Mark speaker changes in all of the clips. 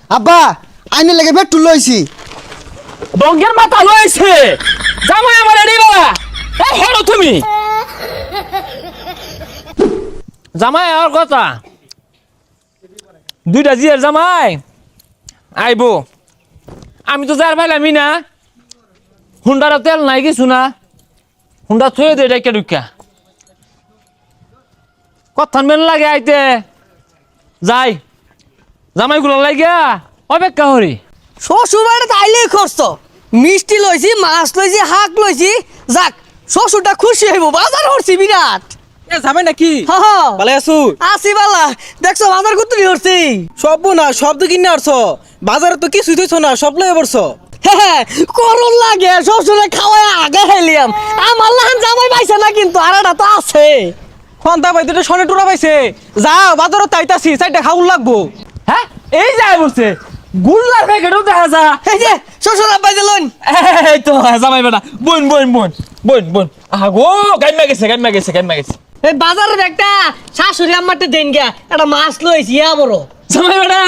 Speaker 1: আব্বা আইনে লেগে পেট্রোল লইছি।
Speaker 2: ডঙ্গের মাথা লইছে জামাই আমার এডি বাবা এই হেলো তুমি জামাই আর কথা দুইটা জিয়ার জামাই আইবো আমি তো যার ভাইলামি না হুন্ডার তেল নাই কিছু না হুন্ডা থয়ে দে ডাইকা ঢুকা কথা মেন লাগে আইতে যাই জামাইগুলো লাগিয়া অপেক্ষা করি।
Speaker 3: শ্বশুর বাড়িতে আইলেই খরচ মিষ্টি লইছি মাছ লইছি শাক লইছি যাক শ্বশুরটা খুশি হইব বাজার করছি বিরাট।
Speaker 4: যাবে নাকি ভালো আছো?
Speaker 3: আসি বালা দেখছো বাজার করতে করছি
Speaker 4: সব না শব্দ কিনে আসছ বাজারে তো কিছুই থইছ না সব লয়ে পড়ছ।
Speaker 3: করুন লাগে শ্বশুরে খাওয়াই আগে খাইলিয়াম আমার লাহান জামাই পাইছে না কিন্তু আরেটা তো আছে।
Speaker 4: খন্তা ভাই দুটো সনে টুরা পাইছে যাও বাজারও তাইতাছি চাইটা খাউন লাগবো।
Speaker 2: হ্যাঁ এই যায় বলছে গুল্লার প্যাকেটও দেখা যা
Speaker 3: এই যে শ্বশুর আব্বাই দিলেন
Speaker 2: এই তো জামাই বেটা বোন বোন বোন বোন বোন আহা গো গাইমা গেছে গাইমা গেছে গাইমা গেছে।
Speaker 3: এই বাজারের একটা শাশুড়ি আম্মারটা দেন গা একটা মাছ লইছি বড়
Speaker 2: জামাই বেটা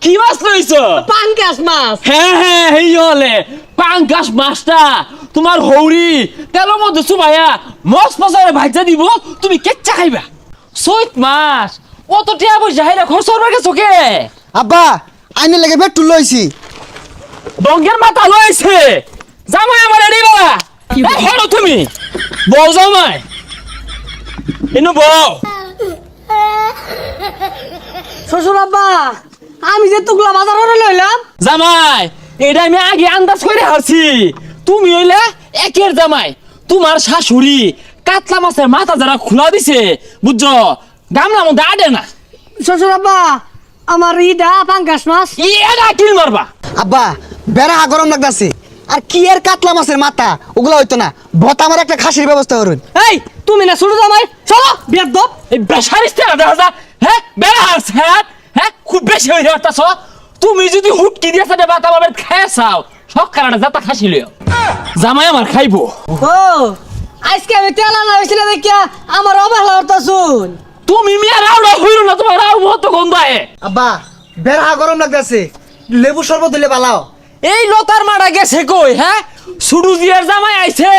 Speaker 2: কি মাছ লইছো?
Speaker 3: পাঙ্কাশ মাছ।
Speaker 2: হ্যাঁ হ্যাঁ এই হলে পাঙ্কাশ মাছটা তোমার হৌরি তেলের মধ্যে চুবাইয়া মস মশারে ভাজা দিব তুমি কেচ্চা খাইবা। চৈত মাছ অত টিয়া পয়সা হাইরা খরচ করবার গেছো কে?
Speaker 1: আব্বা আইনে লেগে পেট্রোল লইছি।
Speaker 2: ডঙ্গের মাথা লইছে জামাই আমার এডি বাবা হেলো তুমি বউ জামাই ইনু বউ
Speaker 3: শ্বশুর আব্বা আমি যে তুগলা বাজারে লইলাম
Speaker 2: জামাই এটা আমি আগে আন্দাজ করে হারছি তুমি হইলে একের জামাই তোমার শাশুড়ি কাতলা মাছের মাথা যারা খোলা দিছে বুঝছো গামলা মধ্যে আডে না।
Speaker 3: শ্বশুর আব্বা আমার ইডা পাঙ্কাশ মাছ
Speaker 2: এটা কিল মারবা।
Speaker 1: আব্বা বেড়া গরম লাগতাছে আর কি এর কাতলা মাছের মাথা ওগুলা হইতো না ভতা আমার একটা খাসির ব্যবস্থা করুন।
Speaker 3: এই তুমি না ছোট জামাই চলো বিয়ার দপ
Speaker 2: এই বেসারিস্তে দেখা যা হ্যাঁ বেড়া হারছে হ্যাঁ খুব বেশি হয়ে যাচ্ছ তুমি যদি হুটকি দিয়ে সাথে বাতা বাবের খায় চাও সব কারণে যাতা খাসি লিও জামাই আমার খাইবো।
Speaker 3: ও আজকে আমি তেল আনা হয়েছিল দেখিয়া আমার অবহেলা হতাছুন।
Speaker 2: তুমি মিয়া রাউডা হইল না তোমার রাউ মত গন্ধ আয়ে।
Speaker 1: আব্বা বেড়া গরম লাগতাছে লেবু শরবত দিলে বালাও।
Speaker 2: এই লতার মারা গেছে কই হ্যাঁ সুডু দিয়ার জামাই আইছে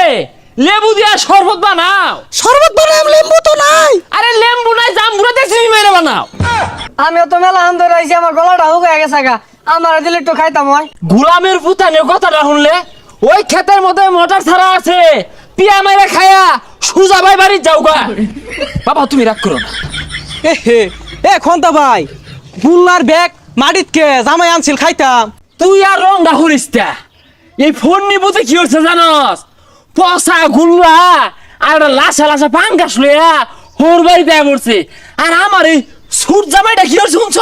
Speaker 2: লেবু দিয়া শরবত বানাও।
Speaker 1: শরবত বানাম লেবু তো নাই।
Speaker 2: আরে লেম্বু নাই জামবুরা দেখছি মেরে বানাও।
Speaker 3: আমিও তো মেলা আনন্দ রয়েছি আমার গলাটা হুকে গেছে গা আমার দিলে একটু খাইতাম হয়।
Speaker 2: গুলামের পুতানের কথাটা শুনলে ওই ক্ষেতের মধ্যে মোটর ছাড়া আছে পিয়া মেরে খায়া সুজা ভাই বাড়ি যাও গা। বাবা তুমি রাগ করো না।
Speaker 4: এ খন্তা ভাই গুল্লার ব্যাগ মাটিত কে জামাই আনছিল খাইতাম।
Speaker 2: তুই আর রংটা করিস তা। এই ফোন নিবতে কি হচ্ছে জানস পচা গুল্লা আর লাসা লাসা পাঙ্গাস লইয়া হোর বাড়িতে পড়ছে আর আমার এই সুর জামাইটা কি হচ্ছে শুনছ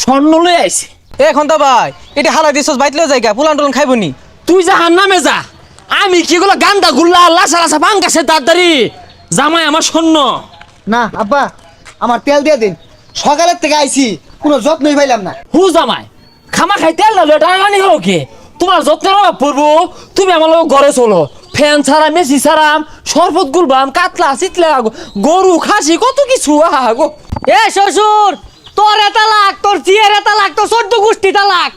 Speaker 2: স্বর্ণ লই আইছে।
Speaker 4: এ খন্তা ভাই এটা হালাই দিছস বাইতলে জায়গা পুলান টুলান খাইবনি।
Speaker 2: তুই যা হার নামে যা আমি কি গুলো গান্দা গুল্লা লাসা লাসা পাঙ্গাসের তাড়াতাড়ি জামাই আমার স্বর্ণ।
Speaker 1: না আব্বা আমার তেল দিয়ে দিন সকালের থেকে আইছি কোনো যত্নই পাইলাম না।
Speaker 2: হু জামাই খামা খাই তেল না এটা আনি হলো কি তোমার যত্নের অভাব পড়বো তুমি আমার লোক ঘরে চলো ফ্যান ছাড়া মেসি ছাড়াম শরবত গুলবাম কাতলা চিতলা গরু খাসি কত কিছু আহা গো।
Speaker 3: এ শ্বশুর তোর এটা লাগ তোর জিয়ের এটা লাগ তোর 14 গোষ্ঠী তালাক।